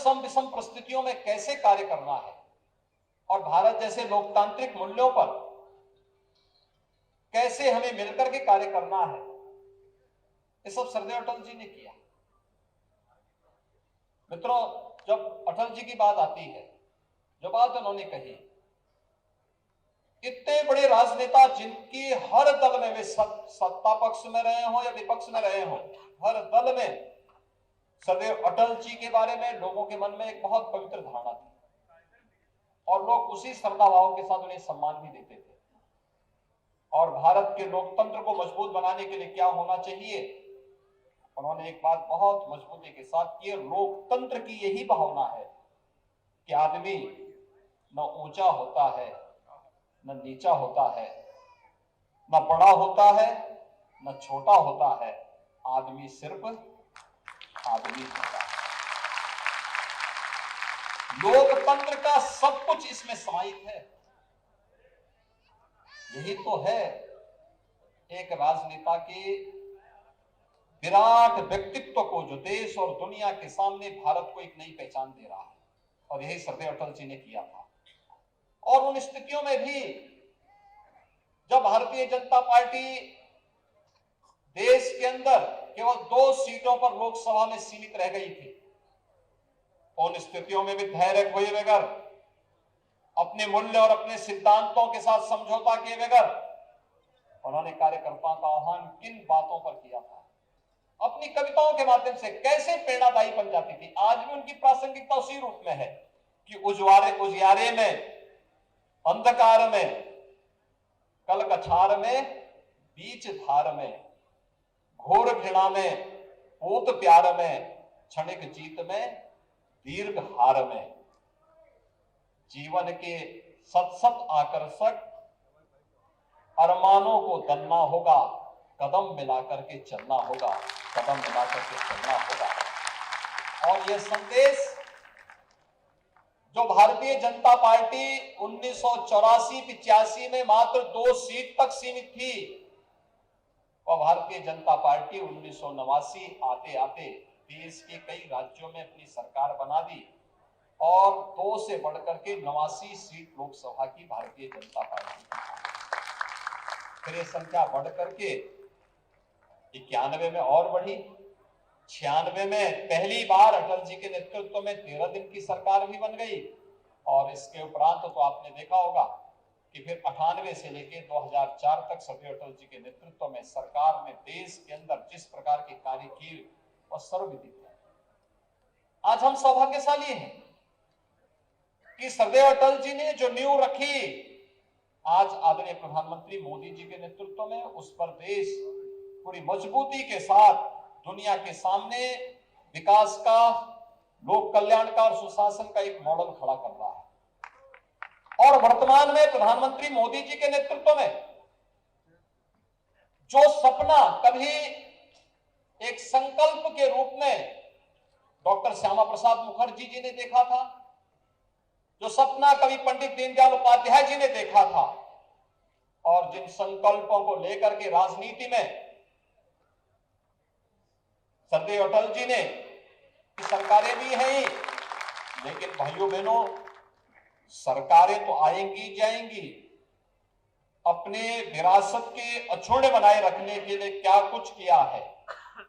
सम विषम परिस्थितियों में कैसे कार्य करना है और भारत जैसे लोकतांत्रिक मूल्यों पर कैसे हमें मिलकर के कार्य करना है, ये सब सरदेव अटल जी ने किया। मित्रों, जब अटल जी की बात आती है, जो बात उन्होंने कही, इतने बड़े राजनेता जिनकी हर दल में वे सत्ता पक्ष में रहे हो या विपक्ष में रहे हो, हर दल में सरदेव अटल जी के बारे में लोगों के मन में एक बहुत पवित्र धारणा थी और लोग उसी श्रद्धा भाव के साथ उन्हें सम्मान भी देते थे। और भारत के लोकतंत्र को मजबूत बनाने के लिए क्या होना चाहिए, उन्होंने एक बात बहुत मजबूती के साथ की। लोकतंत्र की यही भावना है कि आदमी न ऊंचा होता है न नीचा होता है, न बड़ा होता है न छोटा होता है, आदमी सिर्फ आदमी होता है। लोकतंत्र का सब कुछ इसमें समाहित है। यही तो है एक राजनेता के विराट व्यक्तित्व को, जो देश और दुनिया के सामने भारत को एक नई पहचान दे रहा है, और यही सरदेव अटल जी ने किया था। और उन स्थितियों में भी जब भारतीय जनता पार्टी देश के अंदर केवल 2 सीटों पर लोकसभा में सीमित रह गई थी, उन स्थितियों में भी धैर्य खोए बगैर, अपने मूल्य और अपने सिद्धांतों के साथ समझौता किए बगैर उन्होंने कार्यकर्ताओं का आह्वान किन बातों पर किया था, अपनी कविताओं के माध्यम से कैसे प्रेरणादायी बन जाती थी। आज भी उनकी प्रासंगिकता उसी रूप में है कि उजियारे में, अंधकार में, कल कछार में, बीच धार में, घोर घृणा में, पूत प्यार में, क्षणिक जीत में, दीर्घ हार में, जीवन के सत आकर्षक अरमानों को दलना होगा, कदम मिलाकर के चलना होगा, कदम मिलाकर के चलना होगा। और यह संदेश जो भारतीय जनता पार्टी 1984-85 में मात्र 2 सीट तक सीमित थी, वह भारतीय जनता पार्टी 1989 आते आते देश के कई राज्यों में अपनी सरकार बना दी और 2 से बढ़कर के 89 सीट लोकसभा की भारतीय जनता पार्टी की। फिर ये संख्या बढ़कर के 91 में और बढ़ी, 96 में पहली बार अटल जी के नेतृत्व में 13 दिन की सरकार भी बन गई। और इसके उपरांत तो आपने देखा होगा कि फिर 98 से लेकर 2004 तक सरदेव अटल जी के नेतृत्व में सरकार ने देश के अंदर जिस प्रकार के कार्य किए वह सर्वविदित है। आज हम सौभाग्यशाली हैं कि सरदेव अटल जी ने जो नींव रखी, आज आदरणीय प्रधानमंत्री मोदी जी के नेतृत्व में उस पर देश पूरी मजबूती के साथ दुनिया के सामने विकास का, लोक कल्याण का और सुशासन का एक मॉडल खड़ा कर रहा है। और वर्तमान में प्रधानमंत्री मोदी जी के नेतृत्व में जो सपना कभी एक संकल्प के रूप में डॉक्टर श्यामा प्रसाद मुखर्जी जी ने देखा था, जो सपना कभी पंडित दीनदयाल उपाध्याय जी ने देखा था, और जिन संकल्पों को लेकर के राजनीति में सरदेव अटल जी ने, सरकारें भी हैं, लेकिन भाइयों बहनों, सरकारें तो आएंगी जाएंगी, अपने विरासत के अक्षुण्ण बनाए रखने के लिए क्या कुछ किया है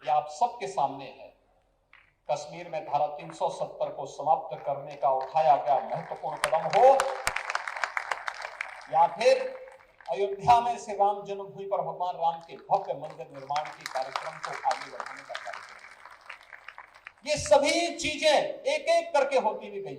यह आप सबके सामने है। कश्मीर में धारा 370 को समाप्त करने का उठाया गया महत्वपूर्ण कदम हो, या फिर अयोध्या में श्री राम जन्मभूमि पर भगवान राम के भव्य मंदिर निर्माण के कार्यक्रम को आगे बढ़ाने का कार्यक्रम, ये सभी चीजें एक एक करके होती भी गई।